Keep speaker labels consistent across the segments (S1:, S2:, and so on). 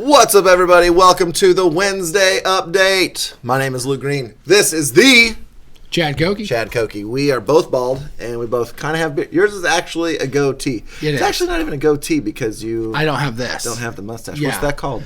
S1: What's up, everybody? Welcome to the Wednesday update. My name is Luke Green. This is the
S2: Chad
S1: Cokie. We are both bald, and we both kind of have beard. Yours is actually a goatee. It's actually not even a goatee because
S2: I don't have this.
S1: Don't have the mustache.
S2: Yeah.
S1: What's that called?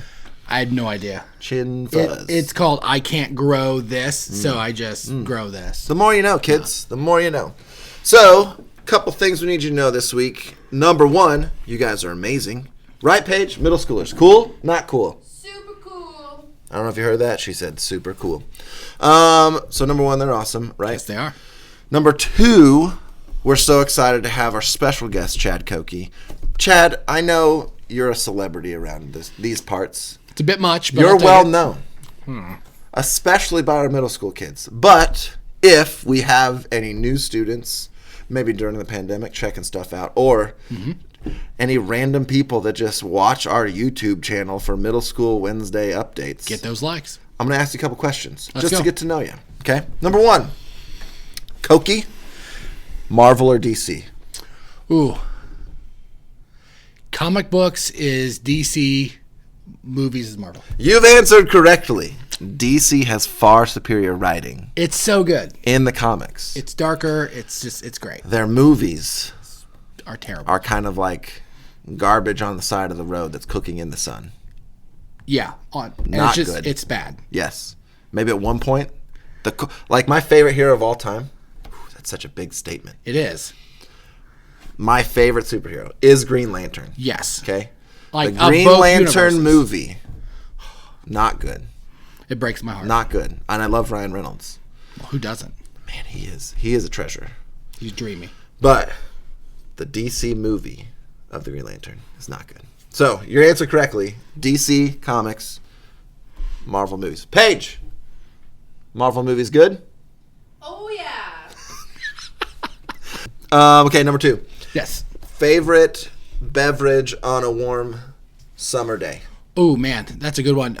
S2: I had no idea.
S1: Chin fuzz.
S2: It's called I can't grow this, so I just grow this.
S1: The more you know, kids. The more you know. So, a couple things we need you to know this week. Number one, you guys are amazing. Right, Paige? Middle schoolers. Cool? Not cool?
S3: Super cool.
S1: I don't know if you heard that. She said super cool. So number one, they're awesome, right?
S2: Yes, they are.
S1: Number two, we're so excited to have our special guest, Chad Cokie. Chad, I know you're a celebrity around these parts.
S2: It's a bit much, but
S1: You're well known, especially by our middle school kids. But if we have any new students, maybe during the pandemic, checking stuff out, or any random people that just watch our YouTube channel for Middle School Wednesday updates,
S2: Get those likes.
S1: I'm going to ask you a couple questions
S2: Let's go.
S1: to get to know you. Okay? Number one, Cokie, Marvel or DC?
S2: Ooh. Comic books is DC, movies is Marvel.
S1: You've answered correctly. DC has far superior writing
S2: It's so good.
S1: in the comics.
S2: It's darker. It's great.
S1: Their movies
S2: Are terrible.
S1: are kind of like garbage on the side of the road that's cooking in the sun.
S2: Yeah. And
S1: Not
S2: it's just,
S1: good.
S2: It's bad.
S1: Yes. Maybe at one point, like my favorite hero of all time, that's such a big statement.
S2: It is.
S1: My favorite superhero is Green Lantern.
S2: Yes.
S1: Okay?
S2: Like
S1: the Green
S2: both
S1: Lantern
S2: universes.
S1: movie, not good.
S2: It breaks my heart.
S1: Not good. And I love Ryan Reynolds.
S2: Who doesn't?
S1: Man, he is a treasure.
S2: He's dreamy.
S1: But the DC movie of the Green Lantern is not good. So, your answer correctly, DC comics, Marvel movies. Paige, Marvel movies good?
S3: Oh, yeah.
S1: Okay, number two.
S2: Yes.
S1: Favorite beverage on a warm summer day?
S2: Oh, man. That's a good one.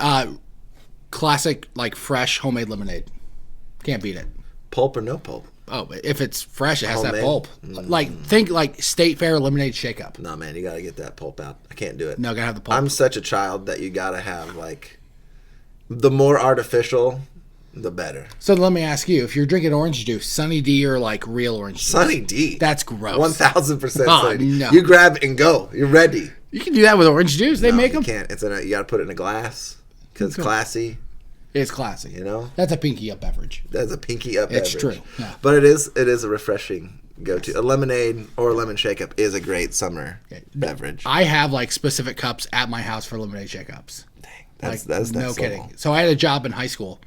S2: Classic, like, fresh homemade lemonade. Can't beat it.
S1: Pulp or no pulp?
S2: Oh, if it's fresh, it has
S1: Homemade?
S2: that pulp. Like, think like State Fair lemonade shake-up.
S1: No, man, you got to get that pulp out. I can't do it.
S2: No, gotta have the pulp.
S1: I'm such a child that you got to have, like, the more artificial, the better.
S2: So let me ask you, if you're drinking orange juice, Sunny D or, like, real orange juice?
S1: Sunny D.
S2: That's gross.
S1: 1,000% Sunny D.
S2: no.
S1: You grab and go. You're ready.
S2: You can do that with orange juice. They make them.
S1: You can't. You got to put it in a glass because it's classy.
S2: It's classy.
S1: You know?
S2: That's a pinky up beverage.
S1: That's a pinky up
S2: It's
S1: beverage.
S2: true, yeah.
S1: But it is a refreshing go-to. A lemonade or a lemon shake-up is a great summer beverage.
S2: I have, like, specific cups at my house for lemonade shake-ups.
S1: Dang. That's
S2: no
S1: next
S2: kidding.
S1: level.
S2: So I had a job in high school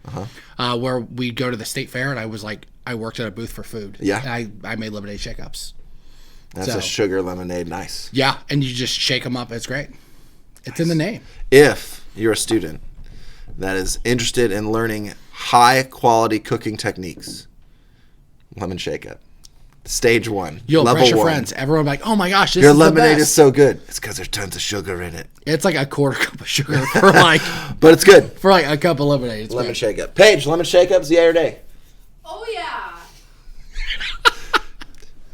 S2: where we'd go to the state fair, and I worked at a booth for food.
S1: Yeah.
S2: And I made lemonade shake-ups.
S1: That's a sugar lemonade. Nice.
S2: Yeah, and you just shake them up. It's great. It's in the name.
S1: If you're a student that is interested in learning high-quality cooking techniques, lemon shake-up. Stage one.
S2: You'll
S1: level
S2: impress your
S1: 1.
S2: friends. Everyone will be like, oh my gosh, this
S1: Your
S2: is
S1: lemonade
S2: the best.
S1: is so good. It's because there's tons of sugar in it.
S2: It's like a quarter cup of sugar for like
S1: But it's good.
S2: a cup of lemonade. It's
S1: Lemon
S2: great.
S1: shake-up. Paige, lemon shake-ups, yay or nay?
S3: Oh, yeah.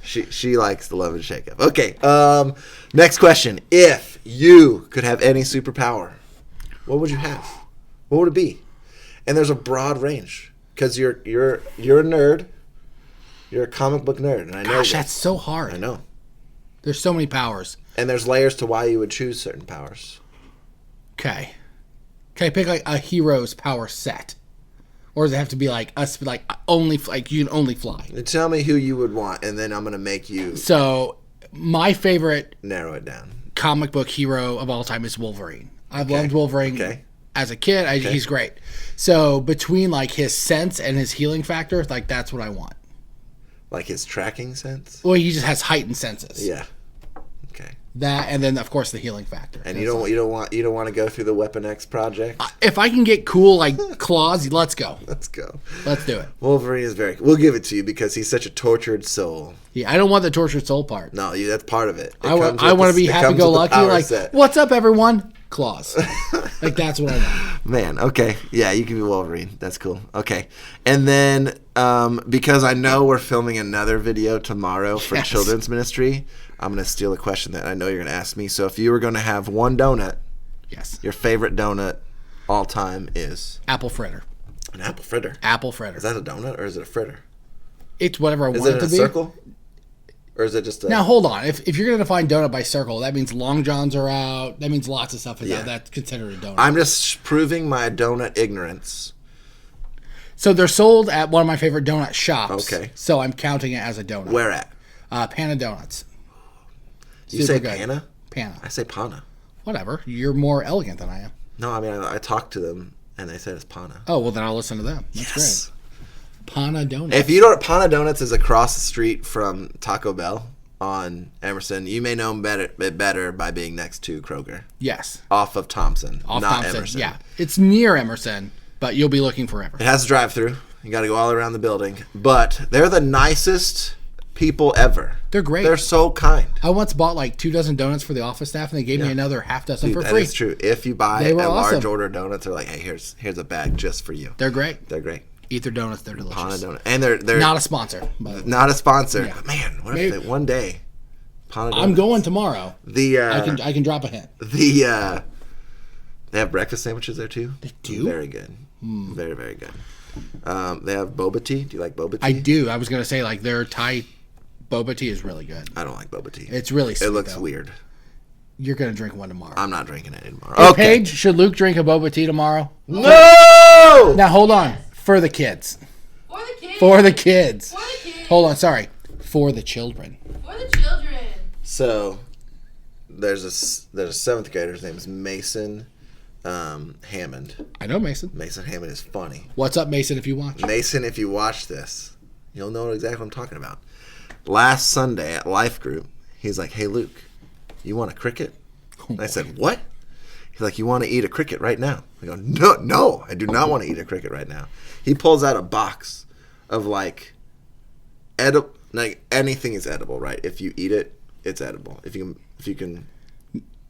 S1: She likes the lemon shake-up. Okay. Next question. If you could have any superpower, what would you have? What would it be? And there's a broad range because you're a nerd. You're a comic book nerd, and I know
S2: Gosh,
S1: that.
S2: that's so hard.
S1: I know.
S2: There's so many powers.
S1: And there's layers to why you would choose certain powers.
S2: Okay. Can I pick like a hero's power set? Or does it have to be like us, like only like you can only fly?
S1: Tell me who you would want, and then I'm gonna make you
S2: So my favorite
S1: narrow it down.
S2: comic book hero of all time is Wolverine. I've loved Wolverine as a kid. He's great. So between like his sense and his healing factor, like that's what I want.
S1: Like his tracking sense.
S2: Well, he just has heightened senses.
S1: Yeah. Okay.
S2: That and then of course the healing factor.
S1: And you don't want to go through the Weapon X project.
S2: If I can get cool like claws, let's go.
S1: Let's go.
S2: Let's do it.
S1: Wolverine is very. We'll give it to you because he's such a tortured soul.
S2: Yeah, I don't want the tortured soul part.
S1: No, that's part of it.
S2: I want to be happy-go-lucky. Like, what's up, everyone? Claws. Like that's what I want.
S1: Man, okay, yeah, you can be Wolverine. That's cool. Okay, and then because I know we're filming another video tomorrow for children's ministry, I'm gonna steal a question that I know you're gonna ask me. So if you were gonna have one donut
S2: Yes.
S1: Your favorite donut all time is?
S2: Apple fritter.
S1: An apple fritter.
S2: Apple fritter.
S1: Is that a donut or is it a fritter?
S2: It's whatever I want
S1: Is it
S2: it
S1: in
S2: to
S1: a
S2: be.
S1: circle? Or is it just a...
S2: Now, hold on. If you're going to define donut by circle, that means Long Johns are out. That means lots of stuff is out. That's considered a donut.
S1: I'm just proving my donut ignorance.
S2: So they're sold at one of my favorite donut shops.
S1: Okay.
S2: So I'm counting it as a donut.
S1: Where at?
S2: Panna Donuts.
S1: You say
S2: good.
S1: Panna?
S2: Panna.
S1: I say Pana.
S2: Whatever. You're more elegant than I am.
S1: No, I mean, I talked to them, and they said it's Pana.
S2: Oh, well, then I'll listen to them. That's great. Panna Donuts.
S1: If you don't, Pana Donuts is across the street from Taco Bell on Emerson. You may know them better by being next to Kroger.
S2: Yes.
S1: Off of Thompson,
S2: Off
S1: not
S2: Thompson.
S1: Emerson.
S2: Yeah. It's near Emerson, but you'll be looking forever.
S1: It has a drive-through. You got to go all around the building. But they're the nicest people ever.
S2: They're great.
S1: They're so kind.
S2: I once bought like 2 dozen donuts for the office staff, and they gave me another half dozen for
S1: That
S2: free.
S1: is true. If you buy
S2: They
S1: a
S2: were
S1: large
S2: awesome.
S1: order of donuts, they're like, hey, here's a bag just for you.
S2: They're great.
S1: They're great.
S2: Eat their donuts. They're delicious.
S1: Pana Donut. And they're
S2: Not a sponsor. But
S1: not a sponsor.
S2: Yeah.
S1: But man, what
S2: Maybe.
S1: if one day Pana
S2: I'm
S1: Donuts-
S2: going tomorrow.
S1: The
S2: I can drop a hint.
S1: they have breakfast sandwiches there too.
S2: They do?
S1: Very good. Very, very good. They have boba tea. Do you like boba tea?
S2: I do. I was going to say, like, their Thai boba tea is really good.
S1: I don't like boba tea.
S2: It's really sweet,
S1: It looks
S2: though.
S1: weird.
S2: You're going to drink one tomorrow.
S1: I'm not drinking it anymore.
S2: Hey,
S1: Okay.
S2: Paige, should Luke drink a boba tea tomorrow?
S1: No!
S2: Now, hold on. For the kids.
S3: For the kids.
S2: For the kids.
S3: For the kids.
S2: Hold on. Sorry. For the children.
S3: For the children.
S1: So there's a 7th grader. His name is Mason Hammond.
S2: I know Mason.
S1: Mason Hammond is funny.
S2: What's up, Mason, if you watch?
S1: Mason, if you watch this, you'll know exactly what I'm talking about. Last Sunday at Life Group, he's like, hey, Luke, you want a cricket? And I said, what? He's like, you want to eat a cricket right now? I go, no, I do not want to eat a cricket right now. He pulls out a box of like anything is edible, right? If you eat it, it's edible. If you can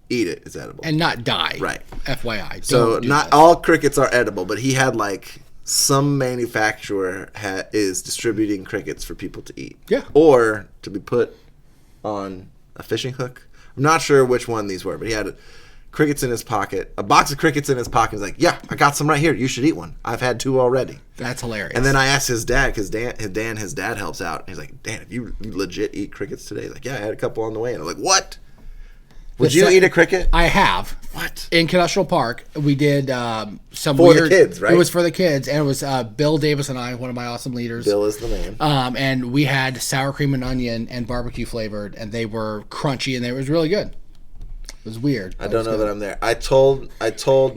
S1: eat it, it's edible.
S2: And not die.
S1: Right.
S2: FYI.
S1: So
S2: Don't do
S1: not
S2: that.
S1: all crickets are edible, but he had like some manufacturer is distributing crickets for people to eat.
S2: Yeah.
S1: Or to be put on a fishing hook. I'm not sure which one these were, but he had crickets in his pocket, a box of crickets in his pocket. He's like, yeah, I got some right here. You should eat one. I've had 2 already.
S2: That's hilarious.
S1: And then I asked his dad, because his dad helps out. He's like, Dan, if you legit eat crickets today? He's like, yeah, I had a couple on the way. And I'm like, what? Would you eat a cricket?
S2: I have.
S1: What?
S2: In Industrial Park, we did some
S1: For the
S2: weird...
S1: kids, right?
S2: It was for the kids, and it was Bill Davis and I, one of my awesome leaders.
S1: Bill is the man.
S2: And we had sour cream and onion and barbecue flavored, and they were crunchy, and it was really good. It was weird.
S1: I don't know that I'm there. I told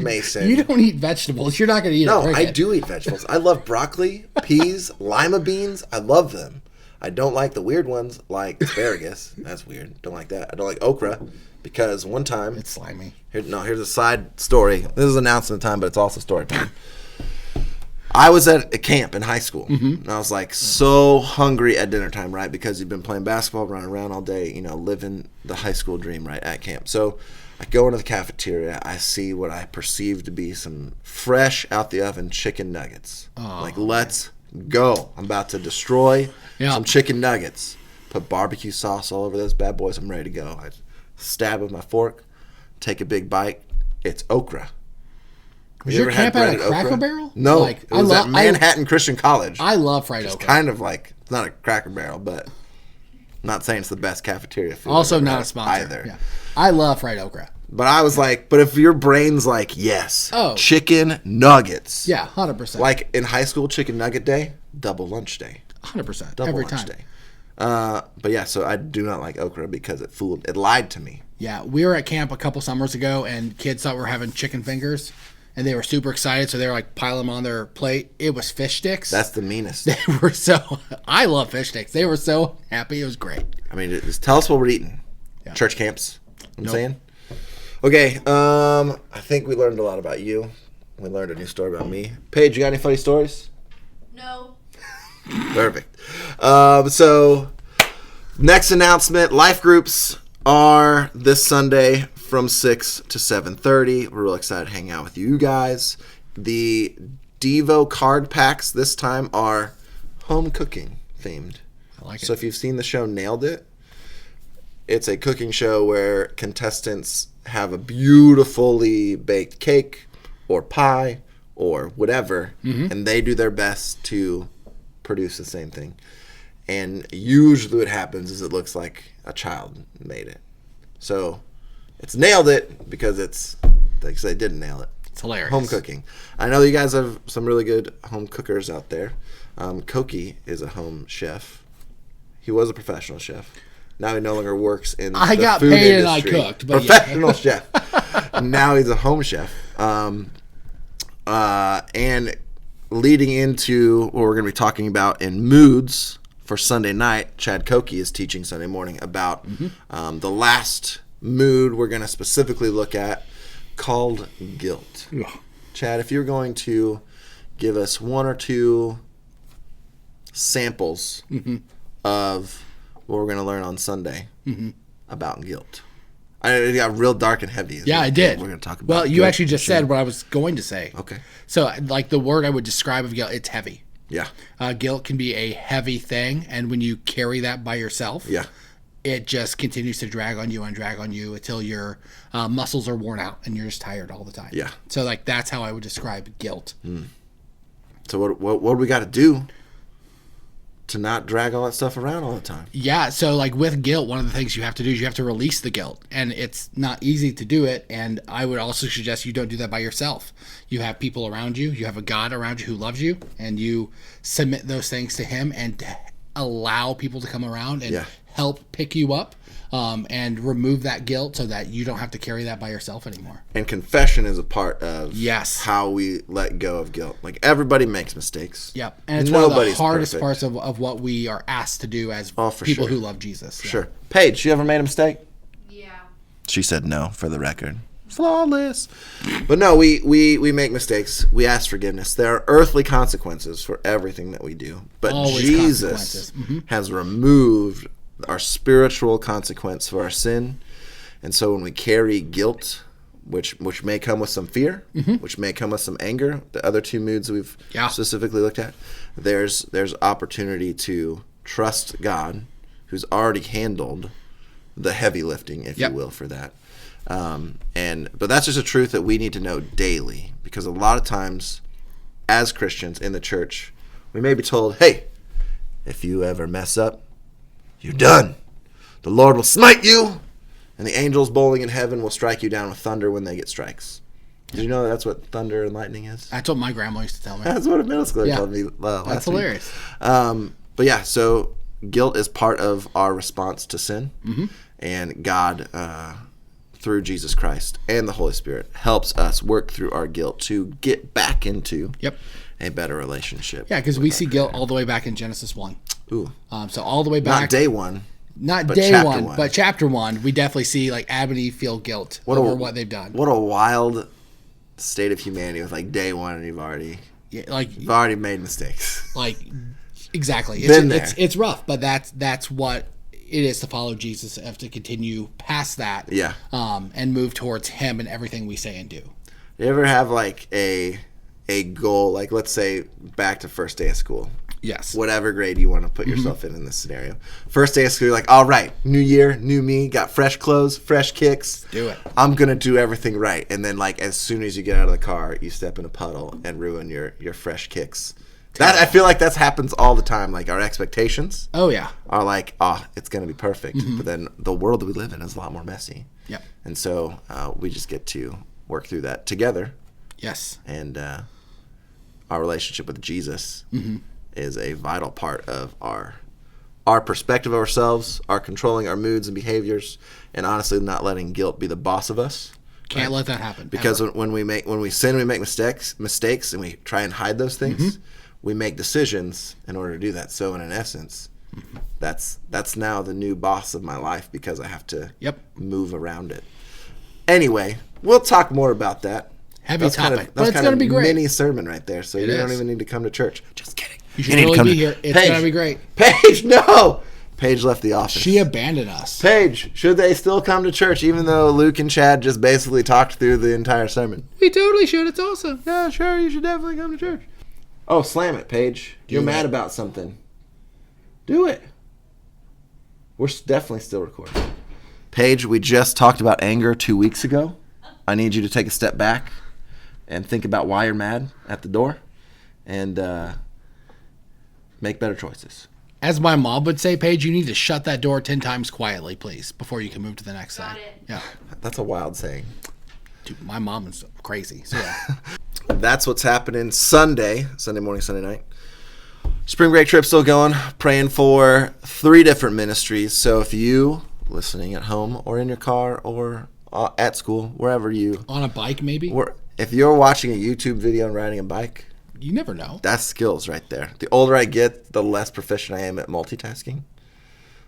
S1: Mason.
S2: You don't eat vegetables. You're not going to eat a
S1: No,
S2: cricket.
S1: I do eat vegetables. I love broccoli, peas, lima beans. I love them. I don't like the weird ones like asparagus. That's weird. Don't like that. I don't like okra because one time
S2: It's slimy.
S1: here's a side story. This is announcement time, but it's also story time. I was at a camp in high school, and I was like so hungry at dinner time, right? Because you've been playing basketball, running around all day, living the high school dream, right, at camp. So I go into the cafeteria. I see what I perceive to be some fresh out the oven chicken nuggets. Like, let's go. I'm about to destroy some chicken nuggets. Put barbecue sauce all over those bad boys. I'm ready to go. I stab with my fork, take a big bite. It's okra.
S2: Was
S1: You
S2: your
S1: ever had
S2: camp at a
S1: breaded
S2: Cracker
S1: okra?
S2: Barrel?
S1: No,
S2: Like,
S1: it was at Manhattan Christian College.
S2: I love fried
S1: It's
S2: okra.
S1: kind of like, it's not a Cracker Barrel, but I'm not saying it's the best cafeteria food.
S2: Also
S1: I've ever
S2: not
S1: had
S2: a sponsor.
S1: either.
S2: Yeah. I love fried okra.
S1: But I was like, but if your brain's like, yes, chicken nuggets.
S2: Yeah, 100%.
S1: Like in high school, chicken nugget day, double lunch day.
S2: 100%.
S1: Double
S2: Every
S1: lunch
S2: time.
S1: day. But yeah, so I do not like okra because it lied to me.
S2: Yeah, we were at camp a couple summers ago, and kids thought we were having chicken fingers, and they were super excited, so they were like piling them on their plate. It was fish sticks.
S1: That's the meanest.
S2: They were so... I love fish sticks. They were so happy. It was great.
S1: I mean, just tell us what we're eating.
S2: Yeah.
S1: Church camps. I'm saying. Okay. I think we learned a lot about you. We learned a new story about me. Paige, you got any funny stories?
S3: No.
S1: Perfect. So, next announcement: life groups are this Sunday from 6 to 7:30. We're real excited to hang out with you guys. The Devo card packs this time are home cooking themed.
S2: I like it.
S1: So if you've seen the show Nailed It, it's a cooking show where contestants have a beautifully baked cake or pie or whatever, and they do their best to produce the same thing. And usually what happens is it looks like a child made it. So it's nailed it because it's, like I said, didn't nail it.
S2: It's hilarious.
S1: Home cooking. I know you guys have some really good home cookers out there. Koki is a home chef. He was a professional chef. Now he no longer works in
S2: I
S1: the
S2: got
S1: food
S2: paid
S1: industry.
S2: and I cooked. But
S1: Professional chef. Now he's a home chef. And leading into what we're going to be talking about in moods for Sunday night, Chad Koki is teaching Sunday morning about the last mood we're going to specifically look at, called guilt.
S2: Yeah.
S1: Chad, if you're going to give us one or two samples of what we're going to learn on Sunday about guilt. It got real dark and heavy.
S2: Yeah, I did.
S1: We're going to talk about.
S2: Well, you actually just said what I was going to say.
S1: Okay.
S2: So, like the word I would describe of guilt, it's heavy.
S1: Yeah.
S2: Guilt can be a heavy thing, and when you carry that by yourself, it just continues to drag on you until your muscles are worn out and you're just tired all the time.
S1: Yeah.
S2: So, like that's how I would describe guilt.
S1: So what do we got to do to not drag all that stuff around all the time?
S2: Yeah, so like with guilt, one of the things you have to do is you have to release the guilt, and it's not easy to do it. And I would also suggest you don't do that by yourself. You have people around you, you have a God around you who loves you, and you submit those things to him and allow people to come around and help pick you up and remove that guilt so that you don't have to carry that by yourself anymore.
S1: And confession is a part of
S2: Yes.
S1: how we let go of guilt. Like, everybody makes mistakes.
S2: Yep. And it's one of the
S1: Nobody's
S2: hardest
S1: perfect.
S2: parts of what we are asked to do as
S1: for
S2: people
S1: sure.
S2: who love Jesus.
S1: Sure. Paige, you ever made a mistake?
S3: Yeah.
S1: She said no, for the record. Flawless. But no, we make mistakes. We ask forgiveness. There are earthly consequences for everything that we do. But
S2: Always
S1: Jesus
S2: consequences.
S1: has removed our spiritual consequence for our sin. And so when we carry guilt, which may come with some fear, which may come with some anger, the other two moods we've specifically looked at, there's opportunity to trust God, who's already handled the heavy lifting, if you will, for that. But that's just a truth that we need to know daily, because a lot of times as Christians in the church, we may be told, hey, if you ever mess up, you're done. The Lord will smite you, and the angels bowling in heaven will strike you down with thunder when they get strikes. Did you know that's what thunder and lightning is?
S2: That's what my grandma used to tell me.
S1: That's what a middle schooler told me last
S2: That's
S1: week.
S2: hilarious.
S1: But yeah, so guilt is part of our response to sin, and God, through Jesus Christ and the Holy Spirit, helps us work through our guilt to get back into a better relationship.
S2: Yeah, because we see guilt all the way back in Genesis 1.
S1: Ooh.
S2: So all the way back.
S1: Not day one.
S2: Not
S1: but
S2: day
S1: chapter
S2: one, but chapter 1, we definitely see like Adam and Eve feel guilt over what they've done.
S1: What a wild state of humanity with like day one, and you've already made mistakes.
S2: Like, exactly. It's rough, but that's what it is to follow Jesus. Have to continue past that, and move towards Him in everything we say and do.
S1: You ever have like a goal, like let's say back to first day of school?
S2: Yes.
S1: Whatever grade you want to put yourself in this scenario. First day of school, you're like, all right, new year, new me, got fresh clothes, fresh kicks.
S2: Do it.
S1: I'm going to do everything right. And then like as soon as you get out of the car, you step in a puddle and ruin your fresh kicks. That I feel like that happens all the time. Like our expectations are like, it's going to be perfect. But then the world that we live in is a lot more messy.
S2: Yep.
S1: And so we just get to work through that together.
S2: Yes.
S1: And our relationship with Jesus is a vital part of our perspective of ourselves, our controlling our moods and behaviors, and honestly not letting guilt be the boss of us.
S2: Can't let that happen.
S1: Because when we sin, we make mistakes, and we try and hide those things. We make decisions in order to do that. So in essence, that's now the new boss of my life because I have to move around it. Anyway, we'll talk more about that.
S2: Heavy topic, but it's
S1: kind
S2: going to
S1: of
S2: be great.
S1: Mini sermon right there, so you don't even need to come to church. Just kidding.
S2: You should totally be here. It's going to be great.
S1: Paige, no! Paige left the office.
S2: She abandoned us.
S1: Paige, should they still come to church even though Luke and Chad just basically talked through the entire sermon?
S2: We totally should. It's awesome.
S1: Yeah, sure. You should definitely come to church. Oh, slam it, Paige. You're mad about something. Do it. We're definitely still recording. Paige, we just talked about anger 2 weeks ago. I need you to take a step back and think about why you're mad at the door and make better choices.
S2: As my mom would say, Paige, you need to shut that door 10 times quietly, please, before you can move to the next
S3: Got
S2: thing.
S3: it.
S2: Yeah.
S1: That's a wild saying.
S2: Dude, my mom is crazy. So, yeah.
S1: That's what's happening Sunday morning, Sunday night. Spring break trip still going. Praying for 3 different ministries. So if you listening at home or in your car or at school, wherever you
S2: On a bike, maybe?
S1: if you're watching a YouTube video and riding a bike,
S2: You never know.
S1: that's skills right there. The older I get, the less proficient I am at multitasking.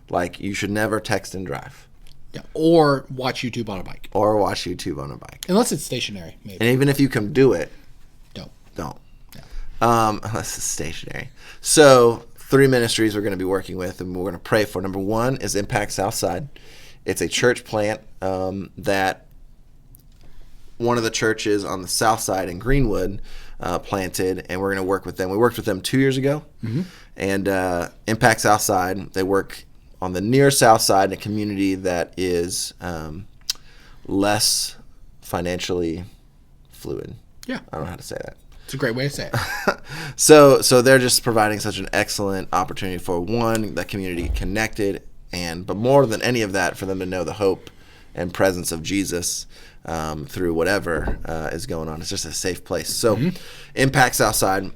S1: Like, you should never text and drive
S2: Yeah. Or watch YouTube on a bike.
S1: or watch YouTube on a bike.
S2: Unless it's stationary, maybe.
S1: And even if you can do it,
S2: Don't.
S1: don't. Unless it's stationary. So 3 ministries we're going to be working with and we're going to pray for. Number 1 is Impact Southside. It's a church plant that one of the churches on the south side in Greenwood planted, and we're going to work with them. We worked with them 2 years ago, and Impact Southside, they work on the near south side in a community that is less financially fluid.
S2: Yeah.
S1: I don't know how to say that.
S2: It's a great way to say it.
S1: So they're just providing such an excellent opportunity for the community connected, but more than any of that, for them to know the hope and presence of Jesus through whatever is going on. It's just a safe place. So Impact Southside.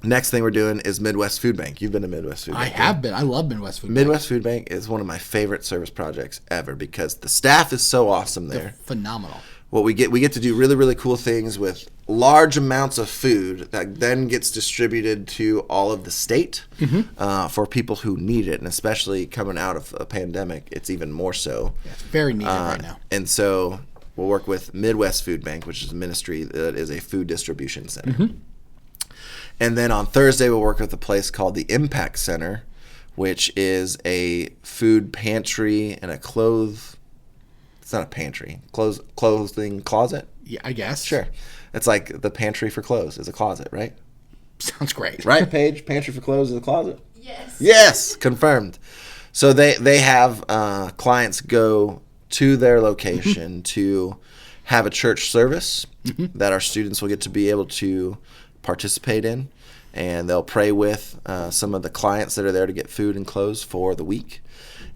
S1: Next thing we're doing is Midwest Food Bank. You've been to Midwest Food Bank.
S2: I have been. I love Midwest Food Bank.
S1: Midwest Food Bank is one of my favorite service projects ever because the staff is so awesome there.
S2: They're phenomenal.
S1: What we get to do really, really cool things with large amounts of food that then gets distributed to all of the state for people who need it, and especially coming out of a pandemic, it's even more so.
S2: Yeah, it's very needed right now.
S1: And so we'll work with Midwest Food Bank, which is a ministry that is a food distribution center. And then on Thursday, we'll work with a place called the Impact Center, which is a food pantry and it's not a pantry. Clothing closet?
S2: Yeah, I guess.
S1: Sure. It's like the pantry for clothes is a closet, right?
S2: Sounds great.
S1: Right, Paige? Pantry for clothes is a closet?
S3: Yes.
S1: Yes, confirmed. So they have clients go to their location to have a church service that our students will get to be able to participate in, and they'll pray with some of the clients that are there to get food and clothes for the week.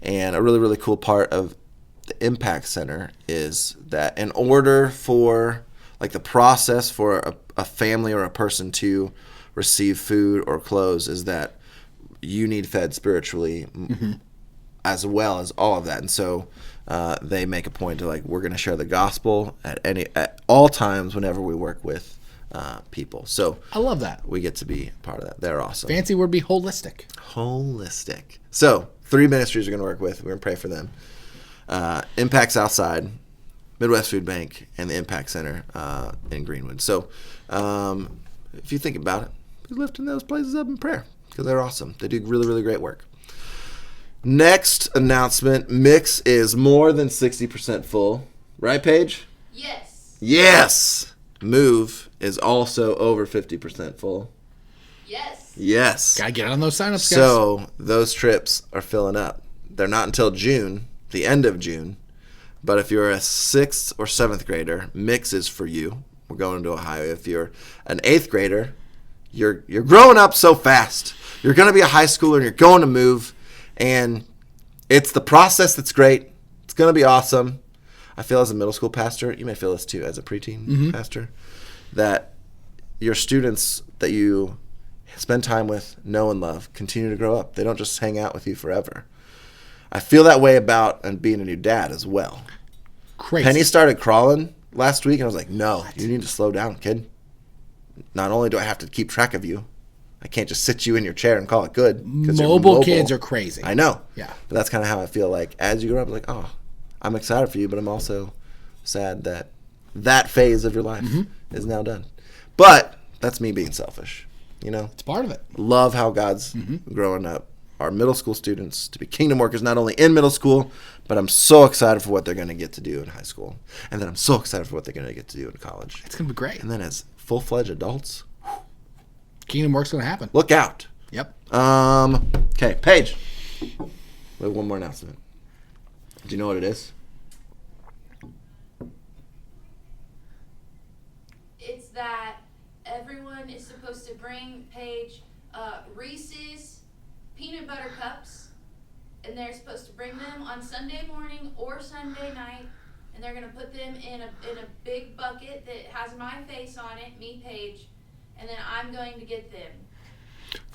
S1: And a really, really cool part of the Impact Center is that in order for the process for a family or a person to receive food or clothes is that you need fed spiritually as well as all of that. And so they make a point to we're going to share the gospel at all times whenever we work with people. So
S2: I love that.
S1: we get to be part of that. They're awesome.
S2: Fancy word be holistic.
S1: Holistic. So 3 ministries we're going to work with. We're going to pray for them. Impact Southside, Midwest Food Bank, and the Impact Center in Greenwood. So if you think about it, be lifting those places up in prayer because they're awesome. They do really, really great work. Next announcement, Mix is more than 60% full. Right, Paige?
S3: Yes.
S1: Yes. Move is also over 50% full.
S3: Yes.
S1: Yes.
S2: Gotta get on those signups, guys.
S1: So those trips are filling up. They're not until June, the end of June. But if you're a 6th or 7th grader, Mix is for you. We're going to Ohio. If you're an 8th grader, you're growing up so fast. You're going to be a high schooler and you're going to move. And it's the process that's great. It's going to be awesome. I feel as a middle school pastor, you may feel this too as a preteen pastor, that your students that you spend time with, know and love, continue to grow up. They don't just hang out with you forever. I feel that way about being a new dad as well.
S2: Crazy.
S1: Penny started crawling last week, and I was like, no, you need to slow down, kid. Not only do I have to keep track of you, I can't just sit you in your chair and call it good. 'Cause you're
S2: Mobile kids are crazy.
S1: I know.
S2: Yeah.
S1: But that's kind of how I feel like as you grow up, oh, I'm excited for you, but I'm also sad that that phase of your life is now done. But that's me being selfish,
S2: It's part of it.
S1: Love how God's growing up our middle school students to be kingdom workers, not only in middle school, but I'm so excited for what they're going to get to do in high school. And then I'm so excited for what they're going to get to do in college.
S2: It's going to be great.
S1: And then as full-fledged adults,
S2: Kingdom work's going to happen.
S1: look out.
S2: Yep.
S1: Okay, Paige. We have one more announcement. Do you know what it is?
S3: It's that everyone is supposed to bring Paige Reese's peanut butter cups, and they're supposed to bring them on Sunday morning or Sunday night, and they're gonna put them in a big bucket that has my face on it, me, Paige, and then I'm going to get them.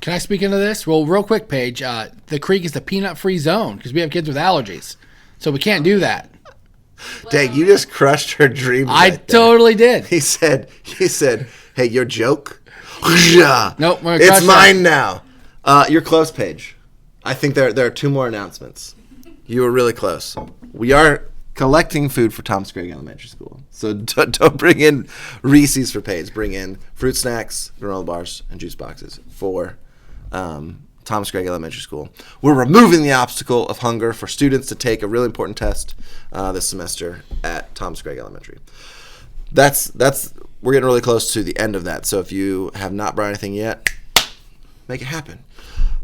S2: Can I speak into this? Well, real quick, Paige. The creek is the peanut-free zone because we have kids with allergies, so we can't do that.
S1: Dang, you just crushed her dreams.
S2: I
S1: right there.
S2: totally did.
S1: He said, hey, your joke?
S2: Nope, we're gonna
S1: It's
S2: crush
S1: mine now. You're close, Paige. I think there are 2 more announcements. You were really close. We are collecting food for Thomas Gregg Elementary School. So don't bring in Reese's for Paige. Bring in fruit snacks, granola bars, and juice boxes for Thomas Gregg Elementary School. We're removing the obstacle of hunger for students to take a really important test this semester at Thomas Gregg Elementary. We're getting really close to the end of that. So if you have not brought anything yet, make it happen.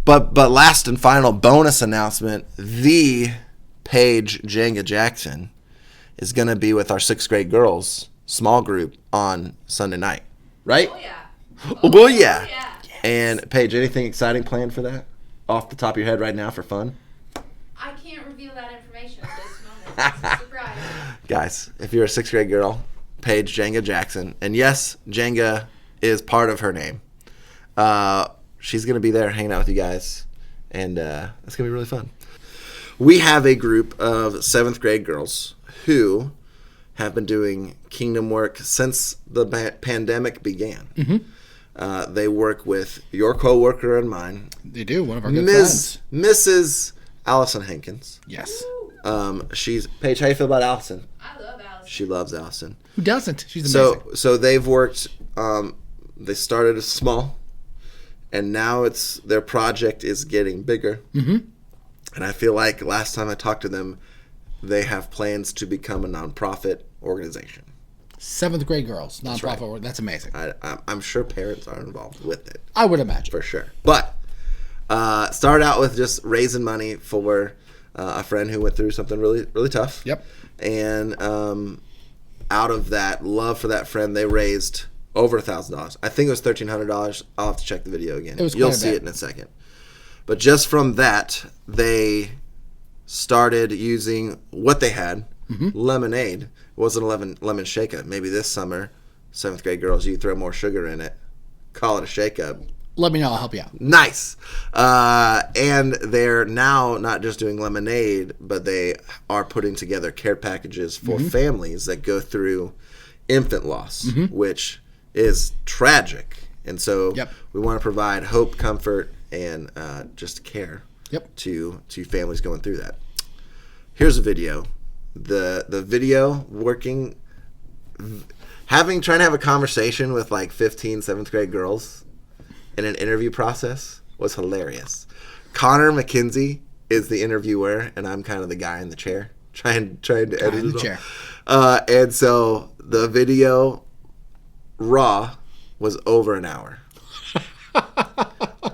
S1: But last and final bonus announcement, the Paige Jenga Jackson is going to be with our 6th grade girls small group on Sunday night, right?
S3: Oh yeah.
S1: Oh, yeah.
S3: Yeah.
S1: And Paige, anything exciting planned for that? Off the top of your head right now for fun?
S3: I can't reveal that information at this moment. It's a surprise.
S1: Guys, if you're a 6th grade girl, Paige Jenga Jackson, and yes, Jenga is part of her name. She's going to be there hanging out with you guys, and it's going to be really fun. We have a group of 7th grade girls who have been doing kingdom work since the pandemic began.
S2: Mm-hmm.
S1: They work with your coworker and mine.
S2: They do. One of our good friends.
S1: Mrs. Allison Hankins.
S2: Yes.
S1: She's Paige. How you feel about Allison?
S3: I love Allison.
S1: She loves Allison.
S2: Who doesn't? She's amazing.
S1: So they've worked. They started as small, and now their project is getting bigger.
S2: Mm-hmm.
S1: And I feel like last time I talked to them, they have plans to become a nonprofit organization.
S2: 7th grade girls, nonprofit.
S1: right.
S2: Work. That's amazing.
S1: I'm sure parents are involved with it.
S2: I would imagine.
S1: For sure. But started out with just raising money for a friend who went through something really, really tough.
S2: Yep.
S1: And out of that love for that friend, they raised over $1,000. I think it was $1,300. I'll have to check the video again. You'll see it in a second. But just from that, they started using what they had, lemonade. It wasn't a lemon shake-up. Maybe this summer, 7th grade girls, you throw more sugar in it, call it a shake-up.
S2: Let me know. I'll help you out.
S1: Nice. And they're now not just doing lemonade, but they are putting together care packages for families that go through infant loss, which is tragic. And so we want to provide hope, comfort, and just care to families going through that. Here's a video. The video trying to have a conversation with like 15 7th grade girls in an interview process was hilarious. Connor McKenzie is the interviewer, and I'm kind of the guy in the chair trying to edit it all.
S2: Chair.
S1: And so the video raw was over an hour.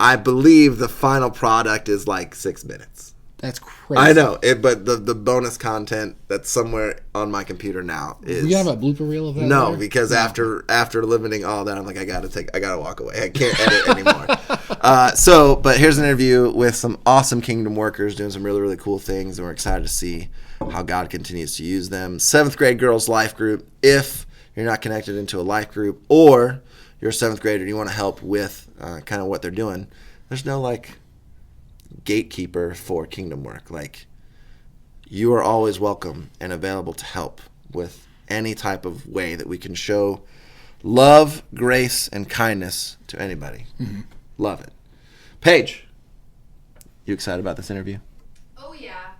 S1: I believe the final product is like 6 minutes.
S2: That's crazy.
S1: I know, but the bonus content that's somewhere on my computer now is.
S2: You have a blooper reel of that?
S1: No,
S2: later?
S1: because after limiting all that, I'm like, I gotta walk away. I can't edit anymore. But here's an interview with some awesome Kingdom workers doing some really, really cool things, and we're excited to see how God continues to use them. 7th grade girls life group. If you're not connected into a life group, or you're a 7th grader and you want to help with kind of what they're doing, there's no like gatekeeper for Kingdom work. Like, you are always welcome and available to help with any type of way that we can show love, grace, and kindness to anybody. Love it. Paige, you excited about this interview?
S3: Oh yeah.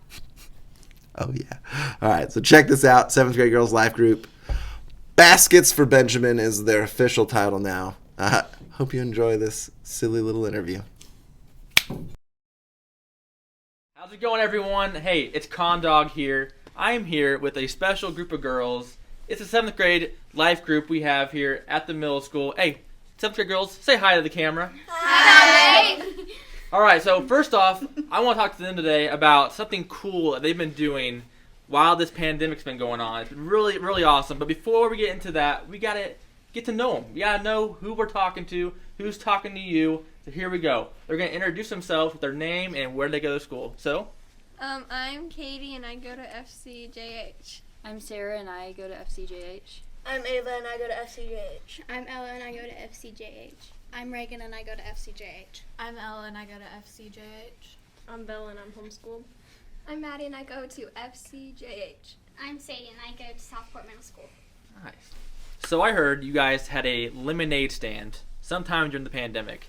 S1: Oh yeah. All right, so check this out. 7th grade girls life group. Baskets for Benjamin is their official title now. Hope you enjoy this silly little interview.
S4: How's it going, everyone? Hey, it's Condog here. I am here with a special group of girls. It's a 7th grade life group we have here at the middle school. Hey, 7th grade girls, say hi to the camera.
S3: Hi.
S4: All right, so first off, I want to talk to them today about something cool that they've been doing while this pandemic's been going on. It's been really, really awesome. But before we get into that, we got to get to know them. We got to know who we're talking to, who's talking to you. So here we go. They're going to introduce themselves with their name and where they go to school. So?
S5: I'm Katie, and I go to FCJH.
S6: I'm Sarah, and I go to FCJH.
S7: I'm Ava, and I go to FCJH.
S5: I'm Ella, and I go to FCJH. I'm Reagan, and I go to FCJH.
S8: I'm Ella, and I go to FCJH.
S7: I'm Bella, and I'm homeschooled.
S5: I'm Maddie, and I go to FCJH.
S9: I'm Sadie, and I go to Southport Middle School.
S4: Nice. So I heard you guys had a lemonade stand sometime during the pandemic,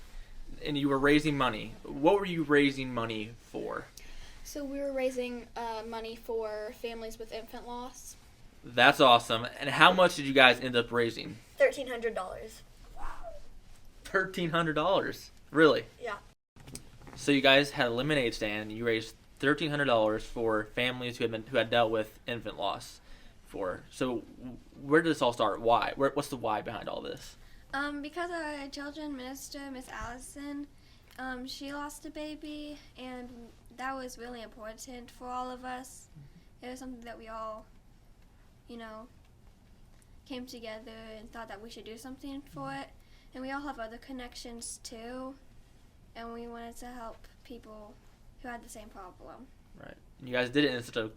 S4: and you were raising money. What were you raising money for?
S5: So we were raising money for families with infant loss.
S4: That's awesome. And how much did you guys end up raising?
S7: $1,300.
S4: $1,300. Really?
S7: Yeah.
S4: So you guys had a lemonade stand, and you raised $1,300 for families who had dealt with infant loss. So where did this all start? Why? What's the why behind all this?
S5: Because our children minister, Miss Allison, she lost a baby, and that was really important for all of us. It was something that we all, came together and thought that we should do something for it. And we all have other connections too, and we wanted to help people who had the same problem.
S4: Right. You guys did it in such a,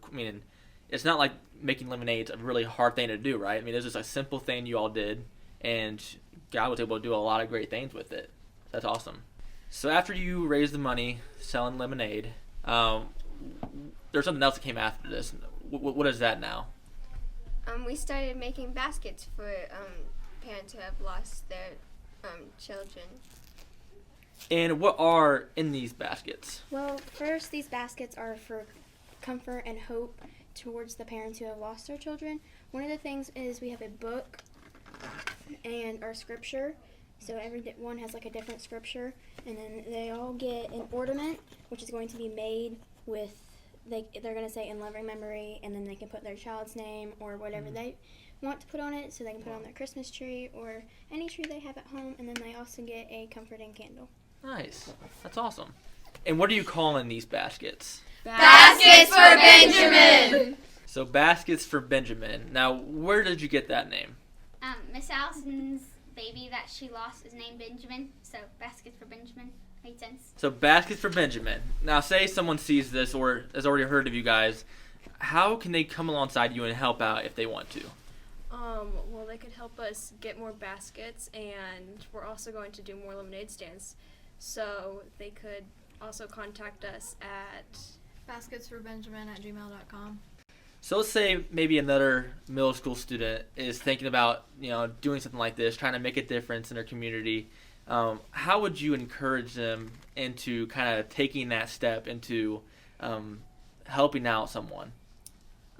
S4: it's not like making lemonade's a really hard thing to do, right? It's just a simple thing you all did, and God was able to do a lot of great things with it. That's awesome. So after you raised the money selling lemonade, there's something else that came after this. What is that now?
S5: We started making baskets for parents who have lost their children.
S4: And what are in these baskets?
S10: Well, first, these baskets are for comfort and hope towards the parents who have lost their children. One of the things is we have a book and our scripture. So everyone has like a different scripture, and then they all get an ornament, which is going to be made with, they're going to say in loving memory, and then they can put their child's name or whatever they want to put on it, so they can put on their Christmas tree or any tree they have at home, and then they also get a comforting candle.
S4: Nice. That's awesome. And what are you calling these baskets?
S3: Baskets for Benjamin!
S4: So baskets for Benjamin. Now, where did you get that name?
S9: Miss Allison's baby that she lost is named Benjamin, so baskets for Benjamin made sense.
S4: So baskets for Benjamin. Now, say someone sees this or has already heard of you guys. How can they come alongside you and help out if they want to?
S7: Well, they could help us get more baskets, and we're also going to do more lemonade stands. So they could also contact us at
S8: basketsforbenjamin@gmail.com.
S4: So let's say maybe another middle school student is thinking about, doing something like this, trying to make a difference in their community. How would you encourage them into kind of taking that step into helping out someone?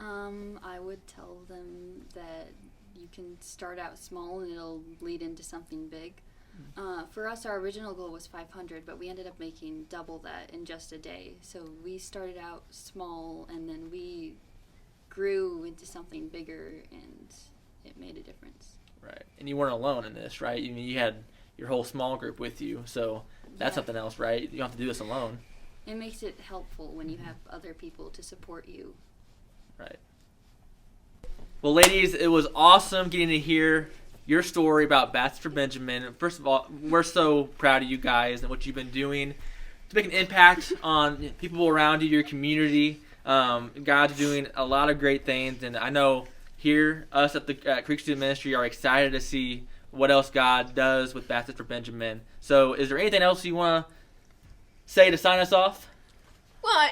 S6: I would tell them that you can start out small and it'll lead into something big. For us, our original goal was 500, but we ended up making double that in just a day. So we started out small, and then we grew into something bigger, and it made a difference.
S4: Right. And you weren't alone in this, right? You had your whole small group with you, so that's something else, right? You don't have to do this alone.
S6: It makes it helpful when you have other people to support you.
S4: Right. Well, ladies, it was awesome getting to hear your story about Baskets for Benjamin. First of all, we're so proud of you guys and what you've been doing to make an impact on people around you, your community. God's doing a lot of great things, and I know here, us at the Creek Student Ministry are excited to see what else God does with Baskets for Benjamin. So is there anything else you want to say to sign us off?
S5: What?